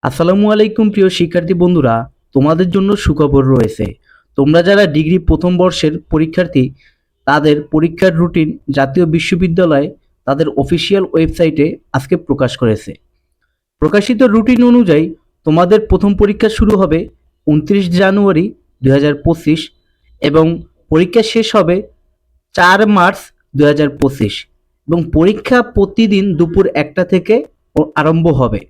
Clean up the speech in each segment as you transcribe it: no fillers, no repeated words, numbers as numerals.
আসসালামু আলাইকুম প্রিয় শিক্ষার্থী বন্ধুরা, তোমাদের জন্য সুখবর রয়েছে। তোমরা যারা ডিগ্রি প্রথম বর্ষের পরীক্ষার্থী, তাদের পরীক্ষার রুটিন জাতীয় বিশ্ববিদ্যালয় তাদের অফিসিয়াল ওয়েবসাইটে আজকে প্রকাশ করেছে। প্রকাশিত রুটিন অনুযায়ী তোমাদের প্রথম পরীক্ষা শুরু হবে 29 জানুয়ারি 2025 এবং পরীক্ষা শেষ হবে 4 মার্চ 2025 এবং পরীক্ষা প্রতিদিন দুপুর 1টা থেকে আরম্ভ হবে।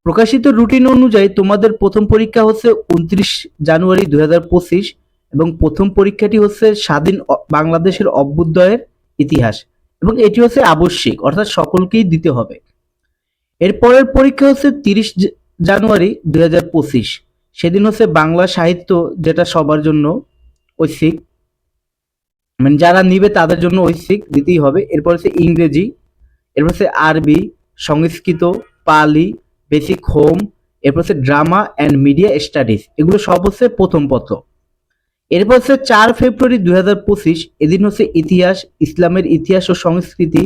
প্রকাশিত রুটিন অনুযায়ী তোমাদের প্রথম পরীক্ষা হচ্ছে 29 জানুয়ারি 2025 এবং প্রথম পরীক্ষাটি হচ্ছে স্বাধীন বাংলাদেশের অভ্যুদয়ের ইতিহাস এবং এটি হচ্ছে আবশ্যিক, অর্থাৎ সকলকেই দিতে হবে। এরপরের পরীক্ষা হচ্ছে 30 জানুয়ারি 2025, সেদিন হচ্ছে বাংলা সাহিত্য, যেটা সবার জন্য ঐচ্ছিক, মানে যারা নিবে তাদের জন্য ঐচ্ছিক দিতেই হবে। এরপর হচ্ছে ইংরেজি, এরপর হচ্ছে আরবি, সংস্কৃত, পালি, বেসিক হোম, এরপর হচ্ছে ড্রামা অ্যান্ড মিডিয়া স্টাডিজ, এগুলো সব হচ্ছে প্রথম পত্র। এরপর হচ্ছে 4 ফেব্রুয়ারি 2025, এদিন হচ্ছে ইতিহাস, ইসলামের ইতিহাস ও সংস্কৃতি,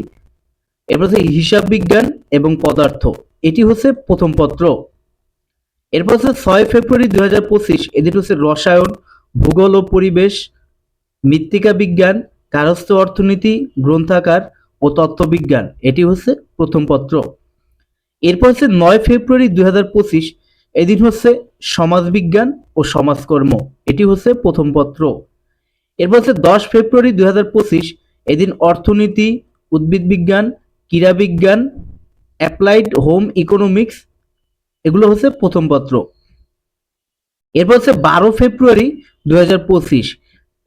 এরপর হচ্ছে হিসাব বিজ্ঞান এবং পদার্থ, এটি হচ্ছে প্রথম পত্র। এরপর হচ্ছে 6 ফেব্রুয়ারি 2025, এদিন হচ্ছে রসায়ন, ভূগোল ও পরিবেশ, মৃত্তিকা বিজ্ঞান, গার্হস্থ্য অর্থনীতি, গ্রন্থাগার ও তত্ত্ববিজ্ঞান, এটি হচ্ছে প্রথম পত্র। এরপর হচ্ছে 9 ফেব্রুয়ারি 2025, এদিন হচ্ছে সমাজবিজ্ঞান ও সমাজকর্ম, এটি হচ্ছে প্রথম পত্র। এরপর হচ্ছে 10 ফেব্রুয়ারি 2025, এদিন অর্থনীতি, উদ্ভিদ বিজ্ঞান, ক্রীড়া বিজ্ঞান, অ্যাপ্লাইড হোম ইকোনমিক্স, এগুলো হচ্ছে প্রথম পত্র। এরপর হচ্ছে 12 ফেব্রুয়ারি 2025,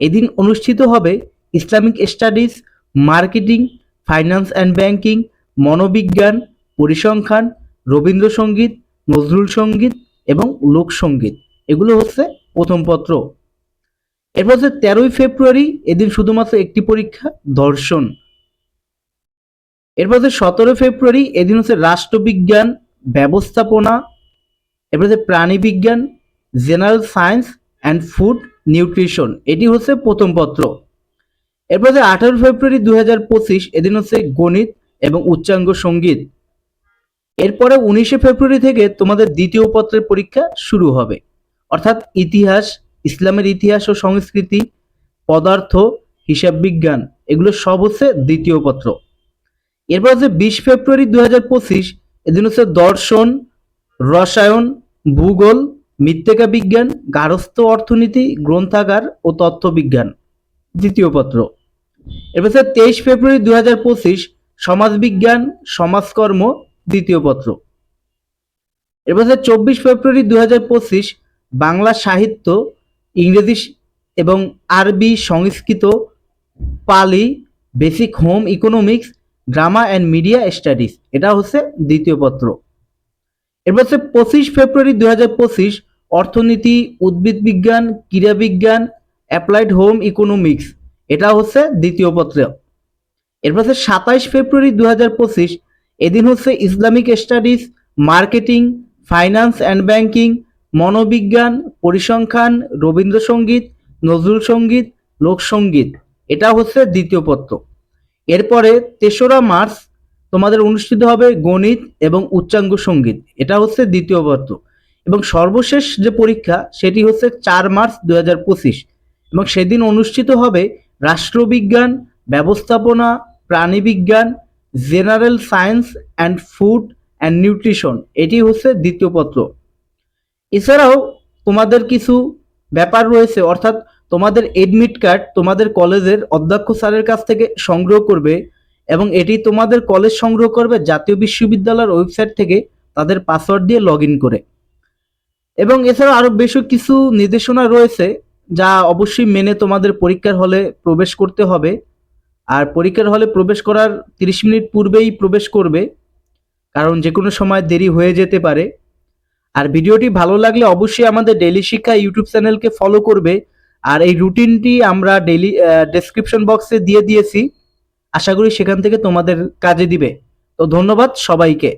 এদিন অনুষ্ঠিত হবে Islamic studies, marketing, finance and banking, মনোবিজ্ঞান, পরিসংখ্যান, রবীন্দ্রসঙ্গীত, নজরুল সঙ্গীত এবং লোকসঙ্গীত, এগুলো হচ্ছে প্রথম পত্র। এরপর হচ্ছে 13 ফেব্রুয়ারি, এদিন শুধুমাত্র একটি পরীক্ষা, দর্শন। এরপর হচ্ছে 17 ফেব্রুয়ারি, এদিন হচ্ছে রাষ্ট্রবিজ্ঞান, ব্যবস্থাপনা, এরপর হচ্ছে প্রাণীবিজ্ঞান, general science and food nutrition, এটি হচ্ছে প্রথম পত্র। এরপর হচ্ছে 18 ফেব্রুয়ারি 2025, এদিন হচ্ছে গণিত এবং উচ্চাঙ্গ সঙ্গীত। এরপরে 19 ফেব্রুয়ারি থেকে তোমাদের দ্বিতীয় পত্রের পরীক্ষা শুরু হবে, অর্থাৎ ইতিহাস, ইসলামের ইতিহাস ও সংস্কৃতি, পদার্থ, হিসাব বিজ্ঞান, এগুলো সব হচ্ছে দ্বিতীয় পত্র। এরপর হচ্ছে 20 ফেব্রুয়ারি 2025, এদিন হচ্ছে দর্শন, রসায়ন, ভূগোল, মৃত্তিকা বিজ্ঞান, গার্হস্থ্য অর্থনীতি, গ্রন্থাগার ও তত্ত্ববিজ্ঞান, দ্বিতীয় পত্র। এরপর হচ্ছে 23 ফেব্রুয়ারি 2025, সমাজবিজ্ঞান, সমাজকর্ম, দ্বিতীয় পত্র। এরপর হচ্ছে 24 ফেব্রুয়ারি 2025, বাংলা সাহিত্য, ইংরেজি এবং আরবি, সংস্কৃত, পালি, basic home economics, drama and media studies, এটা হচ্ছে দ্বিতীয় পত্র। এরপর হচ্ছে 25 ফেব্রুয়ারি 2025, অর্থনীতি, উদ্ভিদ বিজ্ঞান, ক্রীড়া বিজ্ঞান, অ্যাপ্লাইড হোম ইকোনমিক্স, এটা হচ্ছে দ্বিতীয় পত্র। এরপর হচ্ছে 27 ফেব্রুয়ারি 2025, এদিন হচ্ছে Islamic studies, marketing, finance and banking, মনোবিজ্ঞান, পরিসংখ্যান, রবীন্দ্রসঙ্গীত, নজরুল সঙ্গীত, লোকসঙ্গীত, এটা হচ্ছে দ্বিতীয় পত্র। এরপরে 3রা মার্চ তোমাদের অনুষ্ঠিত হবে গণিত এবং উচ্চাঙ্গ সঙ্গীত, এটা হচ্ছে দ্বিতীয় পত্র। এবং সর্বশেষ যে পরীক্ষা সেটি হচ্ছে 4 মার্চ 2025 এবং সেদিন অনুষ্ঠিত হবে রাষ্ট্রবিজ্ঞান, ব্যবস্থাপনা, প্রাণীবিজ্ঞান, general science and food and nutrition, এটি হচ্ছে দ্বিতীয় পত্র। এছাড়াও তোমাদের কিছু ব্যাপার রয়েছে, অর্থাৎ তোমাদের এডমিট কার্ড তোমাদের কলেজের অধ্যক্ষ স্যারের কাছ থেকে সংগ্রহ করবে এবং এটি তোমাদের কলেজ সংগ্রহ করবে জাতীয় বিশ্ববিদ্যালয়ের ওয়েবসাইট থেকে তাদের পাসওয়ার্ড দিয়ে লগ ইন করে। এবং এছাড়া আরো বেশ কিছু নির্দেশনা রয়েছে যা অবশ্যই মেনে তোমাদের পরীক্ষার হলে প্রবেশ করতে হবে। আর পরীক্ষার হলে প্রবেশ করার 30 মিনিট পূর্বেই প্রবেশ করবে, কারণ যে কোনো সময় দেরি হয়ে যেতে পারে। আর ভিডিওটি ভালো লাগলে অবশ্যই আমাদের ডেইলি শিক্ষা ইউটিউব চ্যানেলকে ফলো করবে। আর এই রুটিনটি আমরা ডেইলি ডেসক্রিপশন বক্সে দিয়ে দিয়েছি, আশা করি সেখান থেকে তোমাদের কাজে দিবে। তো ধন্যবাদ সবাইকে।